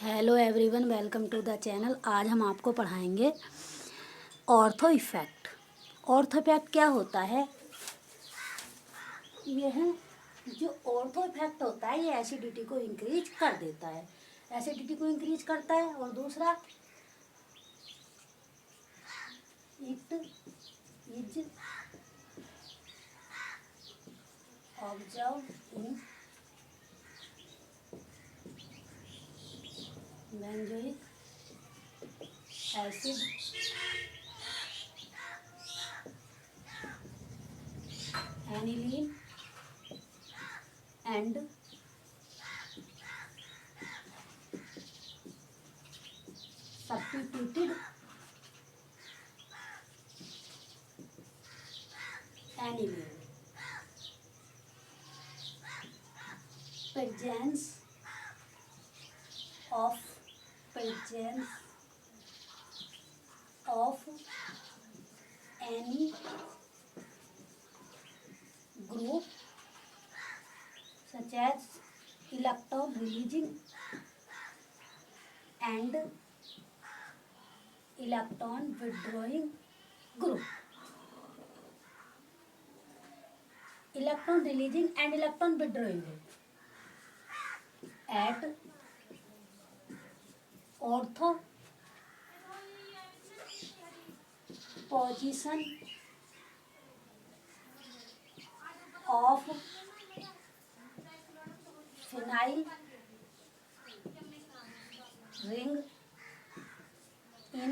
Hello everyone, welcome to the channel. आज हम आपको पढ़ाएंगे ऑर्थो इफेक्ट। ऑर्थो इफेक्ट क्या होता है? यह जो ऑर्थो इफेक्ट होता है ये एसिडिटी को इंक्रीज कर देता है, एसिडिटी को इंक्रीज करता है। और दूसरा, it is observe in benzoic acid aniline and substituted aniline. Presence of any group such as electron releasing and electron withdrawing group. Electron releasing and electron withdrawing group at ortho position of phenyl ring in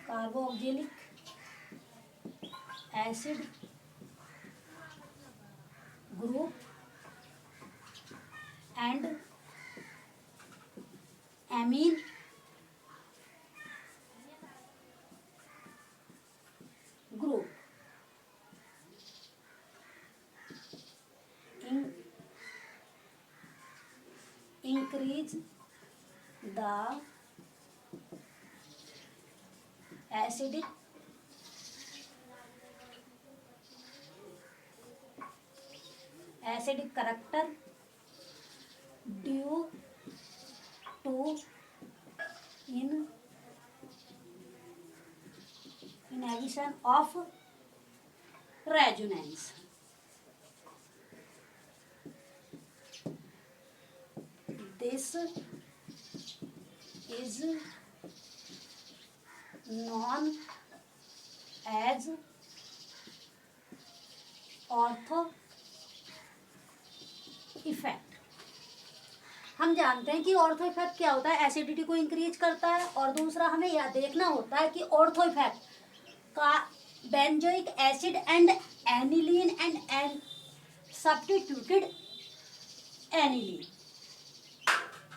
carboxylic acid group and amine group. Increase the acidic character due to inhibition of resonance. This is known as ortho effect. हम जानते हैं कि ortho effect क्या होता है, acidity को increase करता है। और दूसरा, हमें यह देखना होता है कि ऑर्थो इफेक्ट का benzoic acid and aniline and substituted aniline.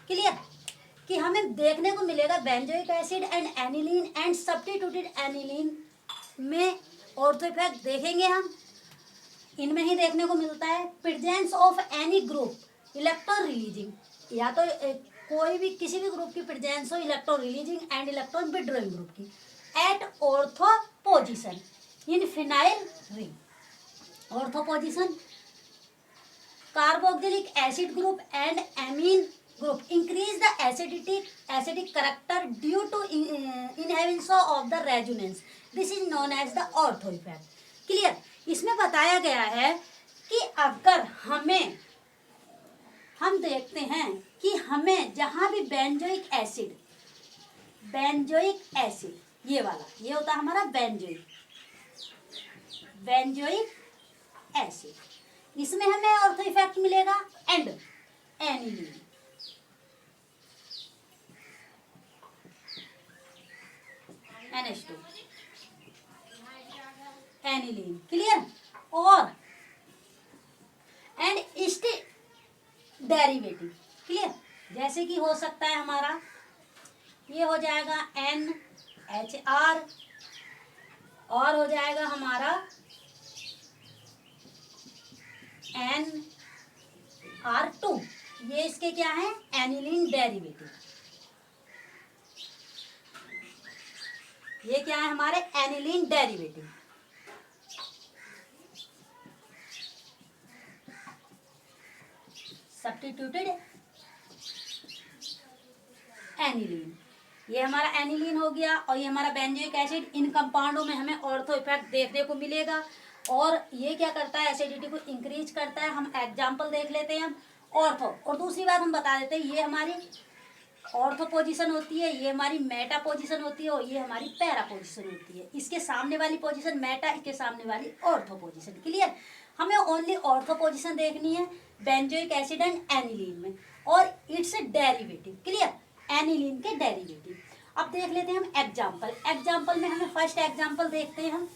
Clear? कि हमें देखने को मिलेगा benzoic acid and aniline and substituted aniline में ऑर्थो इफेक्ट देखेंगे हम। इनमें ही देखने को मिलता है presence of any group electron releasing, या तो कोई भी किसी भी ग्रुप की प्रेजेंस हो electron releasing and electron withdrawing group की at ortho position in phenyl ring. Ortho position carboxylic acid group and amine group increase the acidic character due to inhibition of the resonance. This is known as the ortho effect. Clear? इसमें बताया गया है कि अगर हम देखते हैं कि हमें जहां भी बेंजोइक एसिड ये वाला, ये होता है हमारा बेंजोइक एसिड, इसमें हमें ऑर्थो इफेक्ट मिलेगा and aniline. NH2 aniline. Clear? और एंड इसके डेरिवेटिव। क्लियर? जैसे कि हो सकता है हमारा ये हो जाएगा NHR और हो जाएगा हमारा NR2। ये इसके क्या है? Aniline derivative. ये क्या है? हमारे एनिलीन डेरिवेटिव। सब्स्टिट्यूटेड एनिलीन, ये हमारा एनिलीन हो गया। और ये हमारा बेंजोइक एसिड, इन कंपाउंडों में हमें ऑर्थो इफेक्ट देखने को मिलेगा और ये क्या करता है, एसिडिटी को इंक्रीज करता है। हम एग्जाम्पल देख लेते हैं हम ऑर्थो। और दूसरी बात हम बता देते हैं, ये हमारी ऑर्थो पोजीशन होती है, ये हमारी मेटा पोजीशन होती है और ये हमारी पैरा पोजीशन होती है। इसके सामने वाली पोजीशन मेटा, इसके सामने वाली ऑर्थो पोजीशन। क्लियर? हमें ओनली ऑर्थो पोजीशन देखनी है बेंजोइक एसिड एंड एनिलीन में और इट्स डेरिवेटिव। क्लियर? एनिलीन के डेरिवेटिव। अब देख लेते हैं हम एग्जाम्पल। एग्जाम्पल में हमें फर्स्ट एग्जाम्पल देखते हैं हम।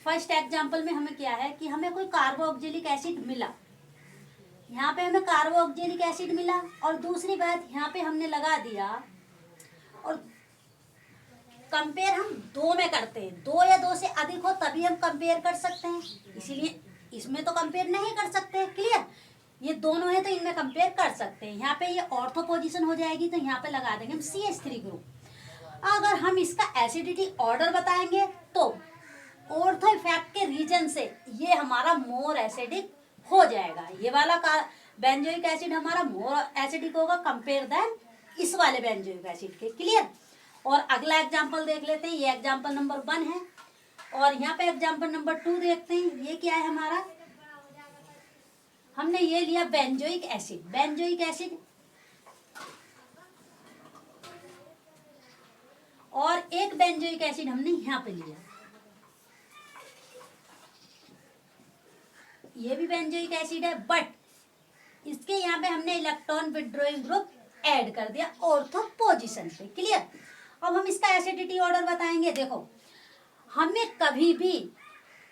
फर्स्ट एग्जाम्पल में हमें क्या है कि हमें कोई कार्बोक्जिलिक एसिड मिला, यहाँ पे हमें कार्बोक्जिलिक एसिड मिला और दूसरी बात यहाँ पे हमने लगा दिया और कंपेयर हम दो में करते हैं, दो या दो से अधिक हो तभी हम कंपेयर कर सकते हैं, इसीलिए इसमें तो कंपेयर नहीं कर सकते। क्लियर? ये दोनों है तो इनमें कंपेयर कर सकते हैं। यहाँ पे ये ऑर्थो पोजीशन हो जाएगी तो यहाँ पे लगा देंगे हम CH3 ग्रुप। अगर हम इसका एसिडिटी ऑर्डर बताएंगे तो ऑर्थो इफेक्ट के रीजन से ये हमारा मोर एसिडिक हो जाएगा। ये वाला का बेंजोइक एसिड हमारा मोर एसिडिक होगा कंपेयर देन इस वाले बेंजोइक एसिड के। क्लियर? और अगला एग्जांपल देख लेते हैं। ये एग्जांपल नंबर 1 है और यहाँ पे एग्जांपल नंबर 2 देखते हैं। ये क्या है हमारा, हमने ये लिया बेंजोइक एसिड। बेंजोइक एसिड और एक बेंजोइक एसिड हमने यहाँ पे लिया, ये भी बेंजोइक एसिड है बट इसके यहाँ पे हमने इलेक्ट्रॉन विथड्रॉइंग ग्रुप ऐड कर दिया ऑर्थो पोजीशन पे। क्लियर? अब हम इसका एसिडिटी ऑर्डर बताएंगे। देखो, हमें कभी भी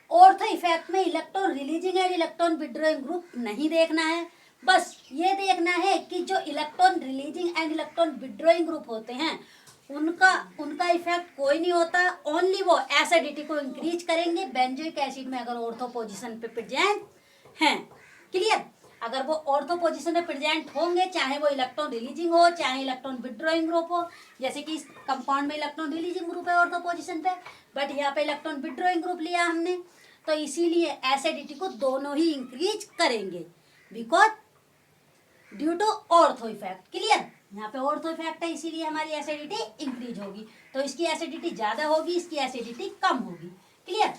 ऑर्थो इफेक्ट में electron releasing and electron withdrawing group नहीं देखना है, बस ये देखना है कि जो electron releasing and electron withdrawing group होते हैं उनका इफेक्ट कोई नहीं होता, ओनली वो एसिडिटी को इंक्रीज करेंगे बेंजोइक एसिड में अगर ऑर्थो पोजीशन पे प्रेजेंट हैं। क्लियर? अगर वो ऑर्थो पोजीशन में प्रेजेंट होंगे, चाहे वो इलेक्ट्रॉन रिलीजिंग हो चाहे इलेक्ट्रॉन विथड्रॉइंग ग्रुप हो, जैसे कि इस कंपाउंड में इलेक्ट्रॉन रिलीजिंग ग्रुप है ऑर्थो पोजीशन पे, बट यहाँ पे इलेक्ट्रॉन विथड्रॉइंग ग्रुप लिया हमने, तो इसीलिए एसिडिटी को दोनों ही इंक्रीज करेंगे because due to ortho effect. Clear? यहाँ पे ऑर्थो इफेक्ट है इसीलिए हमारी एसिडिटी इंक्रीज होगी, तो इसकी एसिडिटी ज्यादा होगी, इसकी एसिडिटी कम होगी। क्लियर?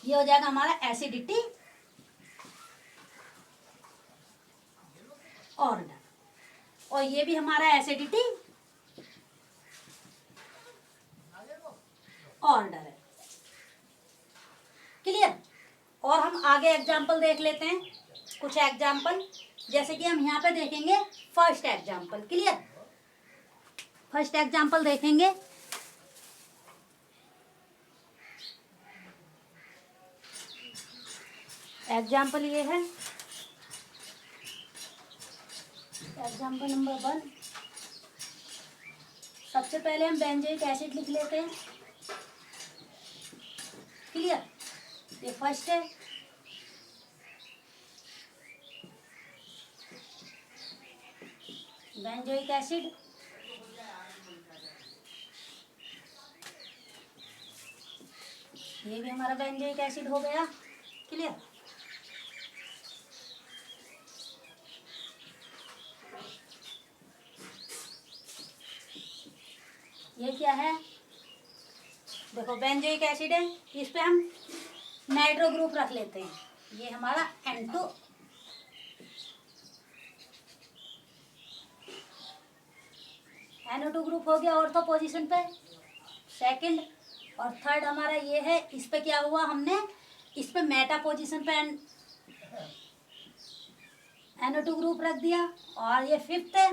ये हो जाएगा हमारा एसिडिटी ऑर्डर और ये भी हमारा एसिडिटी ऑर्डर है। क्लियर? और हम आगे एग्जाम्पल देख लेते हैं, कुछ एग्जाम्पल, जैसे कि हम यहाँ पे देखेंगे first example. Clear? First example देखेंगे। एग्जाम्पल ये है, एग्जाम्पल नंबर 1। सबसे पहले हम बेंजोइक एसिड लिख लेते हैं। क्लियर? ये फर्स्ट है। बेंजोइक एसिड, ये भी हमारा बेंजोइक एसिड हो गया। क्लियर? ये क्या है, देखो बेंजोइक एसिड है, इस पे हम नाइट्रो ग्रुप रख लेते हैं, ये हमारा N2 NO2 ग्रुप हो गया ऑर्थो पोजीशन पे सेकंड। और थर्ड हमारा ये है, इस पे क्या हुआ, हमने इस पे मेटा पोजीशन पे NO2 ग्रुप रख दिया। और ये फिफ्थ है,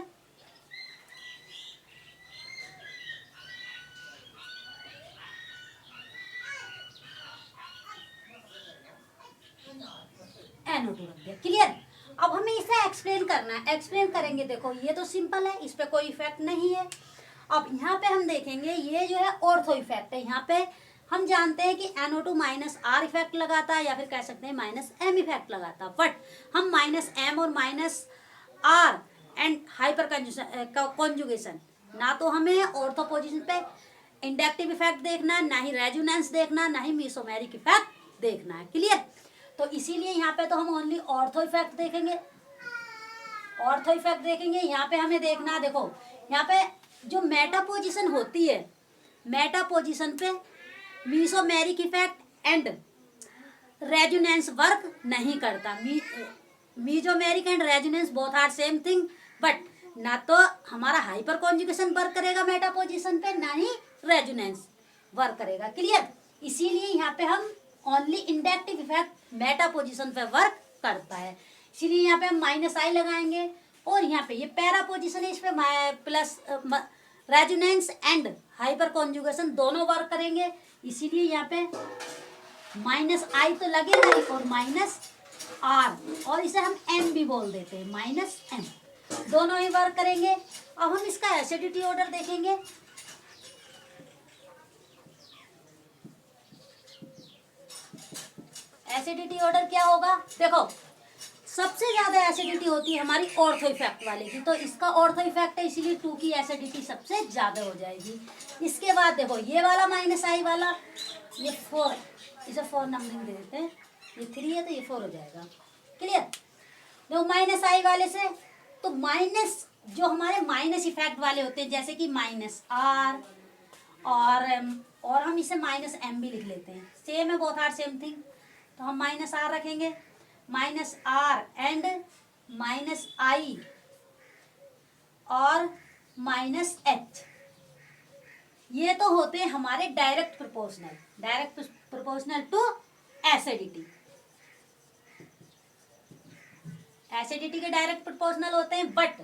NO2 रख दिया। क्लियर? अब हमें इसे एक्सप्लेन करना है, एक्सप्लेन करेंगे। देखो ये तो सिंपल है, इस पे कोई इफेक्ट नहीं है। अब यहाँ पे हम देखेंगे, ये जो है ऑर्थो इफेक्ट है। यहाँ पे हम जानते हैं कि NO2 -R इफेक्ट लगाता है या फिर कह सकते हैं -M इफेक्ट लगाता है, बट हम -M और -R एंड हाइपर कॉन्जुगेशन, ना तो हमें ऑर्थो पोजीशन पे इंडक्टिव इफेक्ट देखना है, ना ही रेजोनेंस देखना, ना ही मेसोमेरिक इफेक्ट देखना है। क्लियर? तो इसीलिए यहाँ पे तो हम ओनली ऑर्थो इफेक्ट देखेंगे। ऑर्थो इफेक्ट देखेंगे। यहाँ पे हमें देखना, देखो यहाँ पे जो मेटा पोजीशन होती है, मेटा पोजीशन पे mesomeric effect and resonance work नहीं करता। Mesomeric and resonance both are same thing, but ना तो हमारा हाइपर कॉन्जुगेशन वर्क करेगा मेटा पोजीशन पे, ना ही रेजोनेंस वर्क करेगा। क्लियर? इसीलिए यहाँ पे हम only inductive effect meta position पे वर्क करता है, इसीलिए यहाँ पे हम -i लगाएंगे। और यहाँ पे ये पैरा पोजीशन है, इस पे plus resonance and hyper conjugation दोनों वर्क करेंगे, इसीलिए यहाँ पे -i तो लगेगा ही और -r, और इसे हम m भी बोल देते हैं, -m, दोनों ही वर्क करेंगे। अब हम इसका एसिडिटी ऑर्डर देखेंगे। एसिडिटी ऑर्डर क्या होगा? देखो सबसे ज्यादा एसिडिटी होती है हमारी ऑर्थो इफेक्ट वाले की, तो इसका ऑर्थो इफेक्ट है, इसीलिए 2 की एसिडिटी सबसे ज्यादा हो जाएगी। इसके बाद देखो ये वाला -i वाला, ये 4, इसे 4 नंबरिंग दे देते हैं, ये 3 है तो ये 4 हो जाएगा। क्लियर? देखो -i वाले से तो माइनस, जो हमारे माइनस इफेक्ट वाले होते हैं जैसे कि -r और हम इसे -m भी लिख लेते हैं, सेम है, बोथ आर सेम थिंग, तो हम -r रखेंगे, -r एंड -i और -h, ये तो होते हैं हमारे direct proportional to acidity. Acidity के डायरेक्ट प्रोपोर्शनल होते हैं, बट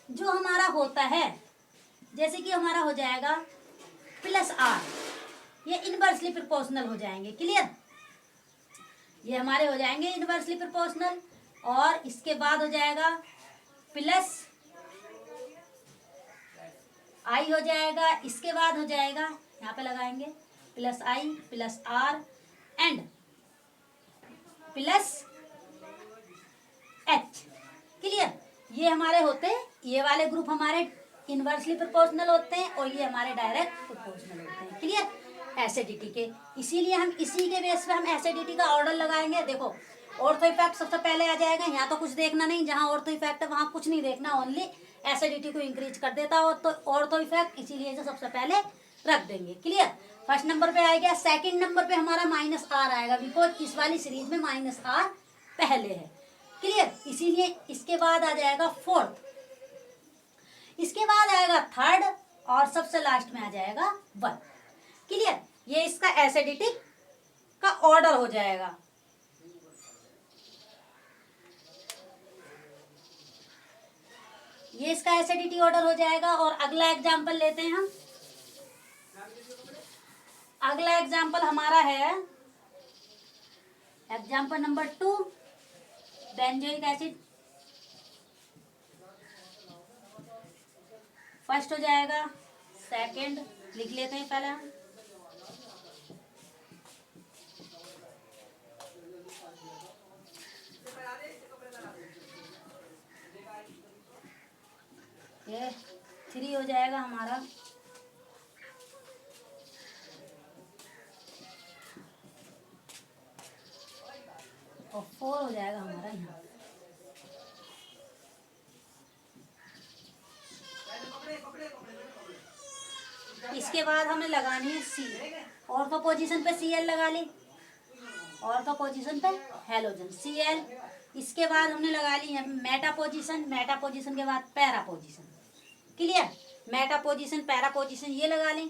जो हमारा होता है जैसे कि हमारा हो जाएगा +r, ये इनवर्सली प्रोपोर्शनल हो जाएंगे। क्लियर? ये हमारे हो जाएंगे इनवर्सली प्रोपोर्शनल, और इसके बाद हो जाएगा +i हो जाएगा, इसके बाद हो जाएगा, यहाँ पे लगाएंगे +i +r and +h। Clear? ये हमारे होते हैं, ये वाले ग्रुप हमारे इनवर्सली प्रोपोर्शनल होते हैं और ये हमारे डायरेक्ट प्रोपोर्शनल होते हैं। क्लियर? एसिडिटी के, इसीलिए हम इसी के बेस पे हम एसिडिटी का ऑर्डर लगाएंगे। देखो ऑर्थो इफेक्ट सबसे पहले आ जाएगा, यहाँ तो कुछ देखना नहीं, जहाँ ऑर्थो इफेक्ट है वहाँ कुछ नहीं देखना, ओनली एसिडिटी को इंक्रीज कर देता हो तो ऑर्थो इफेक्ट, इसीलिए इसे सबसे पहले रख देंगे। क्लियर? फर्स्ट नंबर पे आएगा। सेकंड नंबर पे हमारा -r आएगा, बिकॉज इस वाली सीरीज में -r पहले है। क्लियर? इसीलिए इसके बाद आ जाएगा फोर्थ, इसके बाद आएगा थर्ड, और सबसे लास्ट में आ जाएगा 1। क्लियर? ये इसका एसिडिटी का ऑर्डर हो जाएगा। ये इसका एसिडिटी ऑर्डर हो जाएगा। और अगला एग्जांपल लेते हैं हम। अगला एग्जांपल हमारा है example number 2, benzoic acid. First हो जाएगा, सेकंड लिख लेते हैं पहले हम। ये 3 हो जाएगा हमारा, और 4 हो जाएगा हमारा यहाँ। इसके बाद हमें लगानी है सी, ऑर्थो पोजीशन पे Cl लगा ली, ऑर्थो पोजीशन पे हेलोजन Cl। इसके बाद हमने लगा ली है मेटा पोजीशन, मेटा पोजीशन के बाद para position. Clear? Meta position, para position ये लगा लें।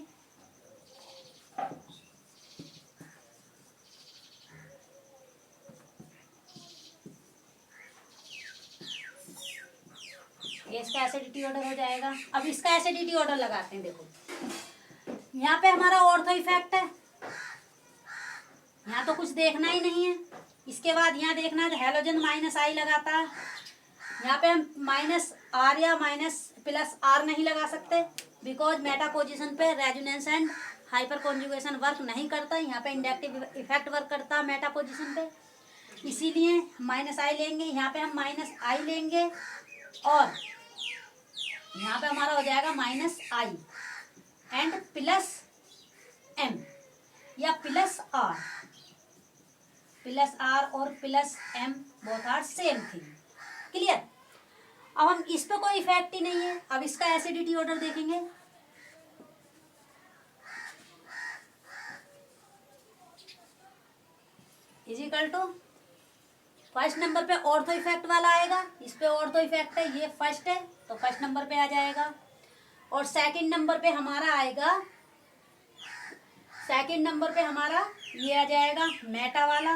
ये इसका एसिडिटी ऑर्डर हो जाएगा। अब इसका एसिडिटी ऑर्डर लगाते हैं। देखो यहाँ पे हमारा ऑर्थो इफेक्ट है, यहाँ तो कुछ देखना ही नहीं है। इसके बाद यहाँ देखना है हेलोजन -i लगाता है, यहाँ पे हम -r या +r नहीं लगा सकते, बिकॉज मेटा पोजीशन पे resonance and hyper conjugation work नहीं करता, यहाँ पे इंडक्टिव इफेक्ट वर्क करता है मेटा पोजीशन पे, इसीलिए -i लेंगे। यहाँ पे हम -i लेंगे और यहाँ पे हमारा हो जाएगा -i एंड +m या +r। प्लस आर और plus M both are same thing. Clear. अब हम इस पे कोई इफेक्ट ही नहीं है, अब इसका एसिडिटी ऑर्डर देखेंगे। Is equal to first number पे ऑर्थो इफेक्ट वाला आएगा, इस पे ऑर्थो इफेक्ट है, ये फर्स्ट है तो फर्स्ट नंबर पे आ जाएगा। और सेकंड नंबर पे हमारा आएगा, सेकंड नंबर पे हमारा ये आ जाएगा मेटा वाला,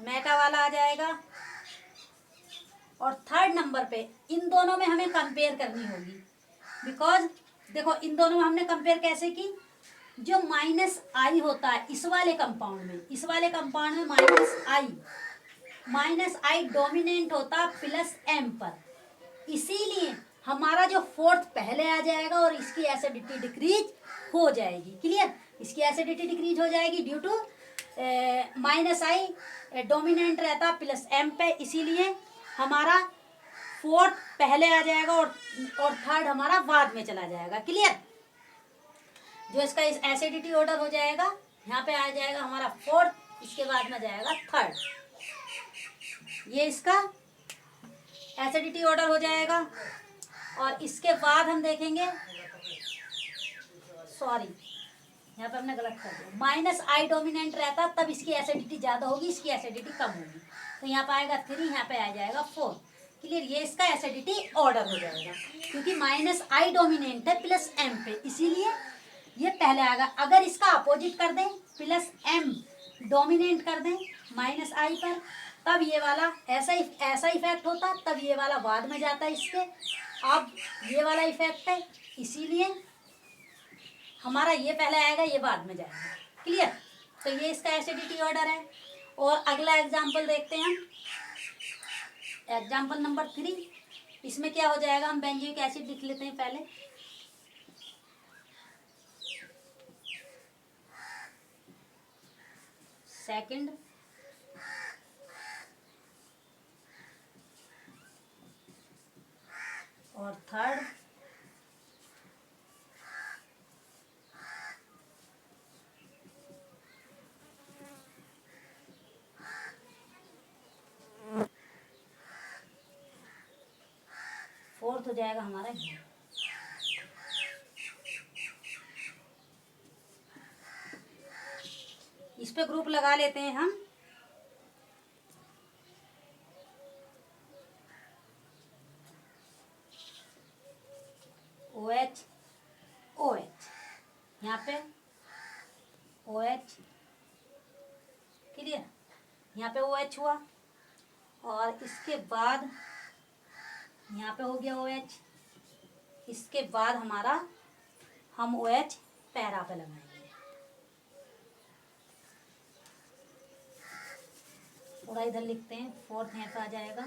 मेटा वाला आ जाएगा। और थर्ड नंबर पे इन दोनों में हमें कंपेयर करनी होगी, बिकॉज देखो इन दोनों में हमने कंपेयर कैसे की, जो माइनस आई होता है इस वाले कंपाउंड में, इस वाले कंपाउंड में माइनस आई डोमिनेंट होता प्लस एम पर, इसीलिए हमारा जो फोर्थ पहले आ जाएगा और इसकी एसिडिटी डिक्रीज हो जाएगी। क्लियर। इसकी एसिडिटी डिक्रीज हो जाएगी due to minus I dominant रहता प्लस एम पे, इसीलिए हमारा फोर्थ पहले आ जाएगा और थर्ड हमारा बाद में चला जाएगा। क्लियर। जो इसका इस एसिडिटी ऑर्डर हो जाएगा, यहाँ पे आ जाएगा हमारा फोर्थ, इसके बाद में जाएगा थर्ड, ये इसका एसिडिटी ऑर्डर हो जाएगा। और इसके बाद हम देखेंगे, सॉरी यहाँ पे हमने गलत कर दिया, माइनस आई डोमिनेंट रहता तब इसकी एसिडिटी ज़्यादा होगी, इसकी एसिडिटी कम होगी, तो यहाँ पे आएगा 3, यहाँ पे आ जाएगा 4। क्लियर। ये इसका एसिडिटी ऑर्डर हो जाएगा, क्योंकि माइनस आई डोमिनेंट है प्लस एम पे, इसीलिए ये पहले आएगा। अगर इसका अपोजिट कर दें, प्लस एम डोमिनेंट कर दें माइनस आई पर, तब ये वाला ऐसा इफेक्ट होता, तब ये वाला बाद में जाता है इसके। अब ये वाला इफेक्ट है, इसीलिए हमारा ये पहले आएगा, ये बाद में जाएगा। क्लियर। तो ये इसका एसिडिटी ऑर्डर है। और अगला एग्जाम्पल देखते हैं हम, एग्जाम्पल नंबर 3। इसमें क्या हो जाएगा, हम बेंजोइक एसिड लिख लेते हैं पहले। सेकंड और थर्ड, फोर्थ हो जाएगा हमारा ये। इस पे ग्रुप लगा लेते हैं हम। OH OH, यहाँ पे OH। क्लियर। यहाँ पे OH हुआ और इसके बाद यहाँ पे हो गया OH, इसके बाद हमारा हम OH पैरा पे लगाएंगे। थोड़ा इधर लिखते हैं, फोर्थ यहाँ पे आ जाएगा।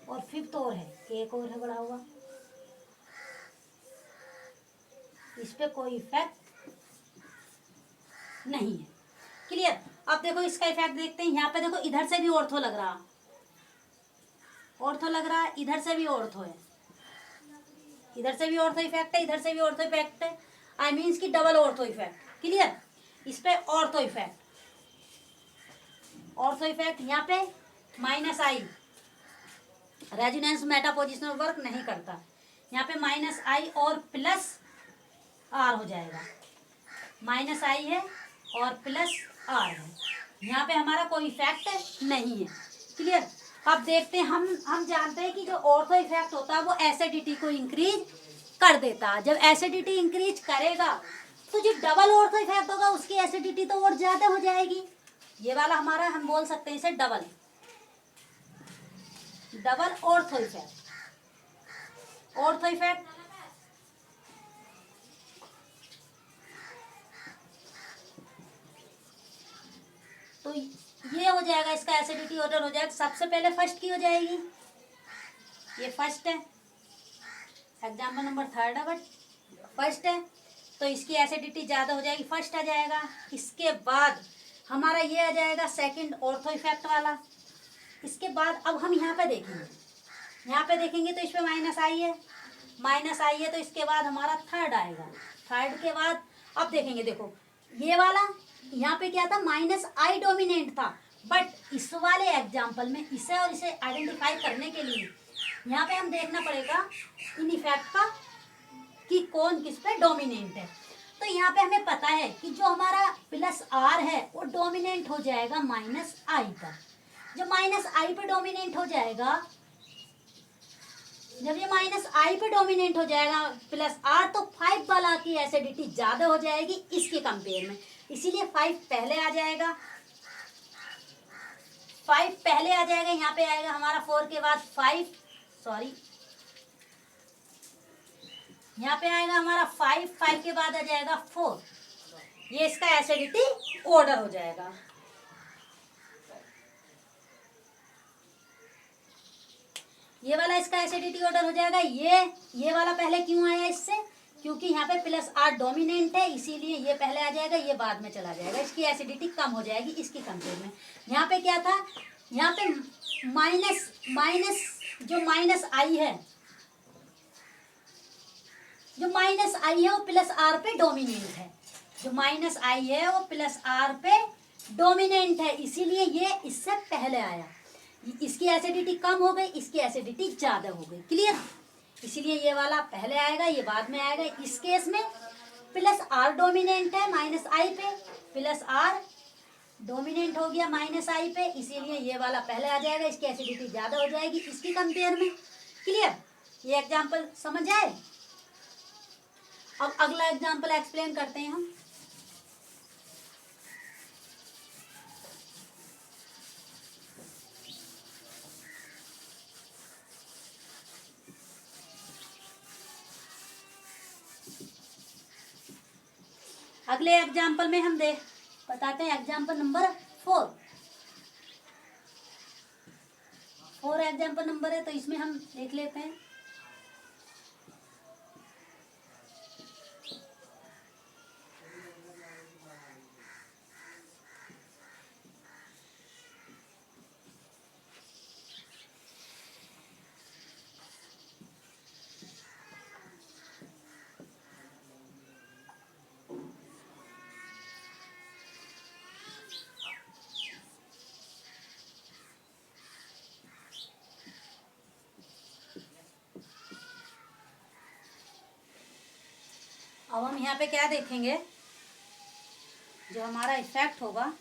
और फिफ्थ और है, एक और है बड़ा हुआ, इस पे कोई इफेक्ट नहीं है। क्लियर। अब देखो इसका इफेक्ट देखते हैं। यहाँ पे देखो इधर से भी ऑर्थो लग रहा, ऑर्थो लग रहा है, इधर से भी ऑर्थो है, इधर से भी ऑर्थो इफेक्ट है, इधर से भी ऑर्थो इफेक्ट है। आई मीन्स की डबल ऑर्थो इफेक्ट। क्लियर। इस पे ऑर्थो इफेक्ट, ऑर्थो इफेक्ट। यहाँ पे माइनस आई रेजोनेंस मेटापोजिशनल वर्क नहीं करता, यहाँ पे माइनस आई और प्लस आर हो जाएगा। माइनस आई है और प्लस आर है, यहाँ पे हमारा कोई इफेक्ट नहीं है। क्लियर। अब देखते हैं, हम जानते हैं कि जो ऑर्थो इफेक्ट होता है वो एसिडिटी को इंक्रीज कर देता है। जब एसिडिटी इंक्रीज करेगा तो जो डबल ऑर्थो इफेक्ट होगा उसकी एसिडिटी तो और ज्यादा हो जाएगी। ये वाला हमारा, हम बोल सकते हैं इसे double ortho effect. Ortho effect तो ये हो जाएगा, इसका एसिडिटी ऑर्डर हो जाएगा। सबसे पहले फर्स्ट की हो जाएगी, ये फर्स्ट है, एग्जाम्पल नंबर थर्ड है बट फर्स्ट है, तो इसकी एसिडिटी ज़्यादा हो जाएगी, फर्स्ट आ जाएगा। इसके बाद हमारा ये आ जाएगा सेकंड ऑर्थो इफेक्ट वाला। इसके बाद अब हम यहाँ पे देखेंगे, यहाँ पे देखेंगे तो इस पे माइनस आई है, माइनस आई है, तो इसके बाद हमारा थर्ड आएगा। थर्ड के बाद अब देखेंगे, देखो ये वाला यहाँ पे क्या था, माइनस आई डोमिनेंट था, बट इस वाले एग्जाम्पल में इसे और इसे आइडेंटिफाई करने के लिए यहाँ पे हम देखना पड़ेगा इन इफेक्ट का कि कौन किस पे डोमिनेंट है। तो यहाँ पे हमें पता है कि जो हमारा प्लस आर है वो डोमिनेंट हो जाएगा माइनस आई पर। जब माइनस आई पे डोमिनेंट हो जाएगा, जब ये माइनस आई पे डोमिनेंट हो जाएगा प्लस आर, तो 5 वाला की एसिडिटी ज्यादा हो जाएगी इसके कंपेयर में, इसीलिए 5 पहले आ जाएगा, 5 पहले आ जाएगा। यहाँ पे आएगा हमारा 4 के बाद 5, सॉरी यहाँ पे आएगा हमारा 5, 5 के बाद आ जाएगा 4, ये इसका एसिडिटी ऑर्डर हो जाएगा। ये वाला इसका एसिडिटी ऑर्डर हो जाएगा। ये वाला पहले क्यों आया इससे, क्योंकि यहाँ पे प्लस आर डोमिनेंट है, इसीलिए ये पहले आ जाएगा, ये बाद में चला जाएगा, इसकी एसिडिटी कम हो जाएगी इसकी कंपेयर में। यहाँ पे क्या था, यहाँ पे जो माइनस आई है, जो माइनस आई है वो प्लस आर पे डोमिनेंट है, जो माइनस आई है वो प्लस आर पे डोमिनेंट है, इसीलिए ये इससे पहले आया। इसकी एसिडिटी कम हो गई, इसकी एसिडिटी ज्यादा हो गई, क्लियर। इसीलिए ये वाला पहले आएगा, ये बाद में आएगा। इस केस में प्लस आर डोमिनेंट है माइनस आई पे, प्लस आर डोमिनेंट हो गया माइनस आई पे, इसीलिए ये वाला पहले आ जाएगा, इसकी एसिडिटी ज्यादा हो जाएगी इसकी कंपेयर में, क्लियर। ये एग्जाम्पल समझ आए। अब अगला एग्जाम्पल एक्सप्लेन करते हैं हम। अगले एग्जाम्पल में हम बताते हैं एग्जाम्पल नंबर 4 एग्जाम्पल नंबर है, तो इसमें हम देख लेते हैं। अब हम यहाँ पे क्या देखेंगे, जो हमारा इफेक्ट होगा,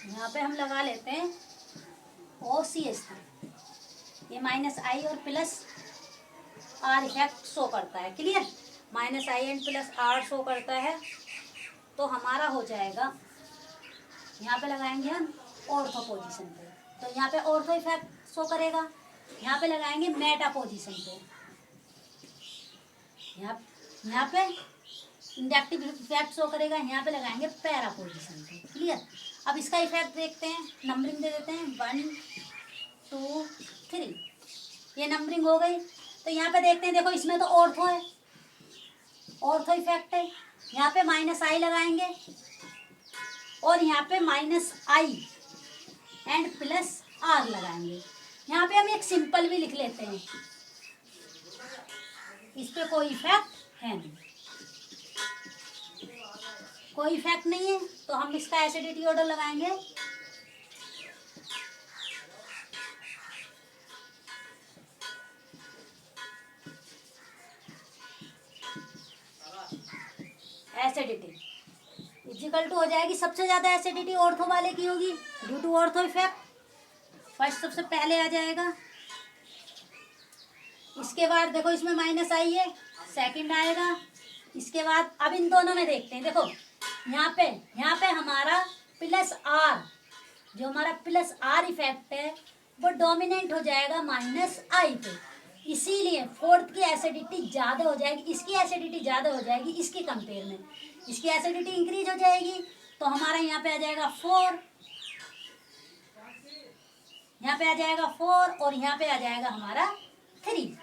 यहाँ पे हम लगा लेते हैं OCH, ये माइनस आई और प्लस आर इफेक्ट शो करता है, clear. Minus I and plus R show करता है, तो हमारा हो जाएगा, यहाँ पे लगाएंगे हम ऑर्थो पोजीशन पे, तो यहाँ पे ऑर्थो इफेक्ट शो करेगा। यहाँ पे लगाएंगे मेटा पोजीशन पे, यहाँ पे इंडक्टिव इफेक्ट शो करेगा, यहाँ पे लगाएंगे पैरा पोजीशन पे, क्लियर। अब इसका इफेक्ट देखते हैं, नंबरिंग दे देते हैं 1 2 3, ये नंबरिंग हो गई। तो यहाँ पे देखते हैं, देखो इसमें तो ऑर्थो है, ऑर्थो इफेक्ट है, यहाँ पे माइनस आई लगाएंगे और यहाँ पे minus I and plus R लगाएंगे। यहाँ पे हम एक सिंपल भी लिख लेते हैं, इस पे कोई इफेक्ट है नहीं, कोई इफेक्ट नहीं है, तो हम इसका एसिडिटी ऑर्डर लगाएंगे। एसिडिटी इक्वल टू हो जाएगी, सबसे ज्यादा एसिडिटी ऑर्थो वाले की होगी due to ortho effect, first सबसे पहले आ जाएगा। इसके बाद देखो इसमें माइनस आई है, सेकंड आएगा। इसके बाद अब इन दोनों में देखते हैं, देखो यहाँ पे हमारा प्लस आर, जो हमारा प्लस आर इफेक्ट है वो डोमिनेंट हो जाएगा माइनस आई पे, इसीलिए फोर्थ की एसिडिटी ज़्यादा हो जाएगी, इसकी एसिडिटी ज़्यादा हो जाएगी इसके कंपेयर में, इसकी एसिडिटी इंक्रीज हो जाएगी। तो हमारा यहाँ पे आ जाएगा 4, यहाँ पे आ जाएगा 4 और यहाँ पे आ जाएगा हमारा 3,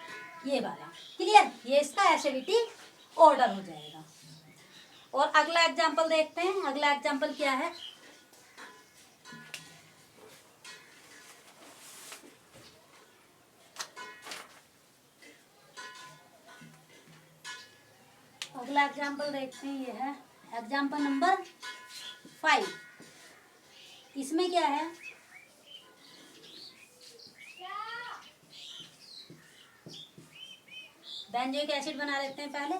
ये वाला, क्लियर। ये इसका एसिडिटी ऑर्डर हो जाएगा। और अगला एग्जाम्पल देखते हैं। अगला एग्जाम्पल क्या है? अगला एग्जाम्पल देखते हैं, ये है एग्जाम्पल नंबर 5। इसमें क्या है? बेंजोइक एसिड बना लेते हैं पहले।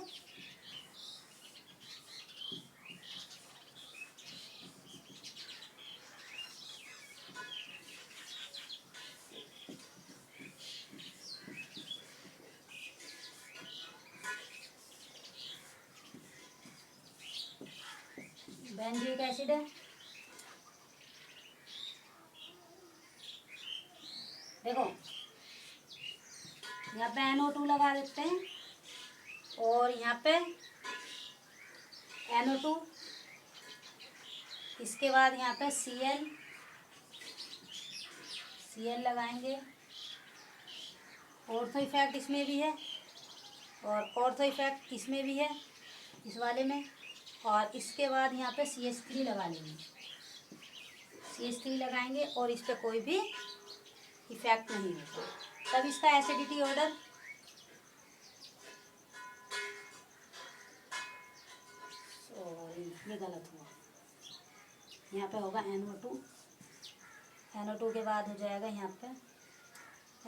बेंजोइक एसिड है, देखो यहाँ पे NO2 लगा देते हैं और यहाँ पे NO2, इसके बाद यहाँ पे Cl लगाएंगे। ऑर्थो इफेक्ट इसमें भी है और ऑर्थो इफेक्ट इसमें भी है, इस वाले में। और इसके बाद यहाँ पे CH3 लगा लेंगे। CH3 लगाएंगे और इस पर कोई भी इफेक्ट नहीं होगा, तब इसका एसिडिटी ऑर्डर ये गलत हुआ। यहाँ पे होगा NO2 के बाद हो जाएगा यहाँ पे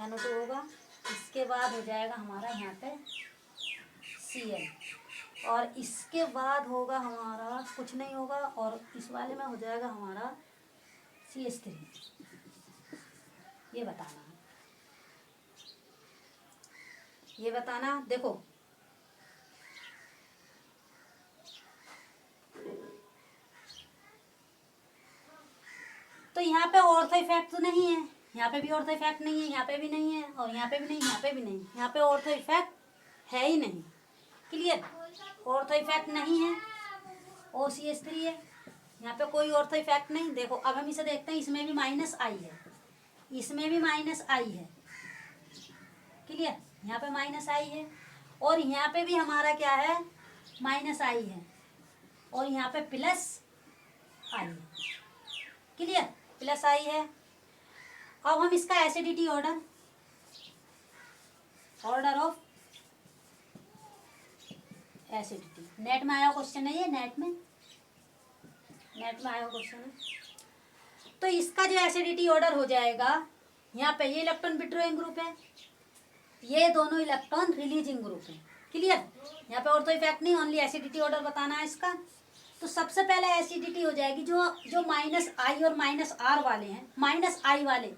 NO2 होगा, इसके बाद हो जाएगा हमारा यहाँ पे Cl और इसके बाद होगा हमारा कुछ नहीं होगा और इस वाले में हो जाएगा हमारा CH3। ये बताना देखो तो यहाँ पे ऑर्थो इफेक्ट तो नहीं है, यहाँ पे भी ऑर्थो इफेक्ट नहीं है, यहाँ पे भी नहीं है और यहाँ पे भी नहीं, यहाँ पे भी नहीं। यहाँ पे ऑर्थो इफेक्ट है ही नहीं। क्लियर? ऑर्थो इफेक्ट नहीं है, OCH3 है, यहाँ पे कोई ऑर्थो इफेक्ट नहीं। देखो अब हम इसे देखते हैं, इसमें भी -I है, इसमें भी -I है। क्लियर? यहाँ पे -I है और यहाँ पे भी हमारा क्या है? -I है और यहाँ पे +I है। क्लियर? +I है। अब हम इसका acidity order of acidity, net में आया क्वेश्चन है ये, नेट में आया क्वेश्चन है। तो इसका जो एसिडिटी ऑर्डर हो जाएगा, यहाँ पे ये इलेक्ट्रॉन विड्रॉइंग ग्रुप है, ये दोनों इलेक्ट्रॉन रिलीजिंग ग्रुप है। क्लियर? यहाँ पे ऑर्थो इफेक्ट नहीं, ओनली एसिडिटी ऑर्डर बताना है इसका। तो सबसे पहले एसिडिटी हो जाएगी जो -I और -R वाले हैं, -I वाले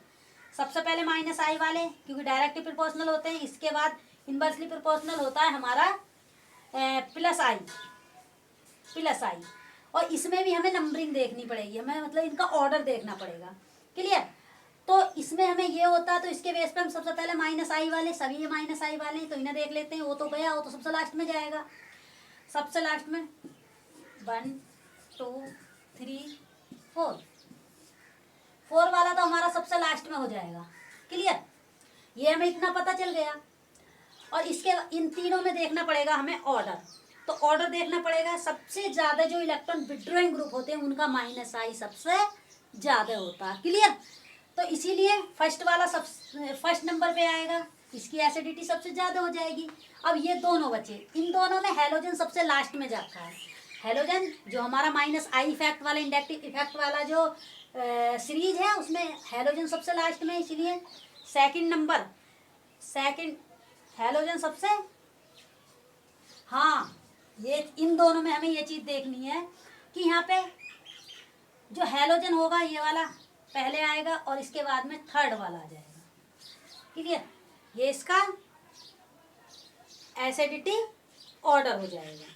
सबसे पहले -I वाले, क्योंकि डायरेक्टली प्रोपोर्शनल होते हैं। इसके बाद इनवर्सली प्रोपोर्शनल होता है हमारा +I और इसमें भी हमें नंबरिंग देखनी पड़ेगी, हमें मतलब इनका ऑर्डर देखना पड़ेगा। क्लियर? तो इसमें हमें ये होता है, तो इसके बेस पे हम सबसे पहले -I वाले, सभी ये -I वाले हैं तो इन्हें देख लेते हैं। वो तो गया, वो तो सबसे लास्ट में जाएगा, सबसे लास्ट में 1 2 3 4 वाला तो हमारा सबसे लास्ट में हो जाएगा। क्लियर? ये हमें इतना पता चल गया। और इसके इन तीनों में देखना पड़ेगा हमें ऑर्डर। तो ऑर्डर देखना पड़ेगा, सबसे ज्यादा जो इलेक्ट्रॉन विड्रॉइंग ग्रुप होते हैं उनका -I सबसे ज्यादा होता है। क्लियर? तो इसीलिए फर्स्ट वाला फर्स्ट नंबर पे आएगा, इसकी एसिडिटी सबसे ज्यादा हो जाएगी। अब ये दोनों बचे, इन दोनों में हैलोजन सबसे लास्ट में जाता है। हैलोजन जो हमारा -I इफेक्ट वाला, इंडक्टिव इफेक्ट वाला जो सीरीज है, उसमें हैलोजन सबसे लास्ट में, इसीलिए सेकंड हैलोजन सबसे। हाँ, ये इन दोनों में हमें ये चीज देखनी है कि यहाँ पे जो हैलोजन होगा ये वाला पहले आएगा और इसके बाद में थर्ड वाला आ जाएगा। क्लियर? ये इसका एसिडिटी ऑर्डर हो जाएगा,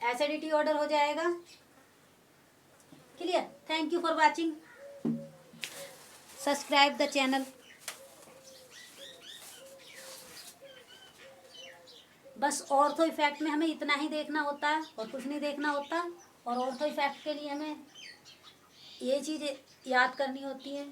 एसिडिटी ऑर्डर हो जाएगा। Clear? Thank you for watching, subscribe the channel. बस ऑर्थो इफेक्ट में हमें इतना ही देखना होता है और कुछ नहीं देखना होता। और ऑर्थो इफेक्ट के लिए हमें ये चीज़ याद करनी होती है।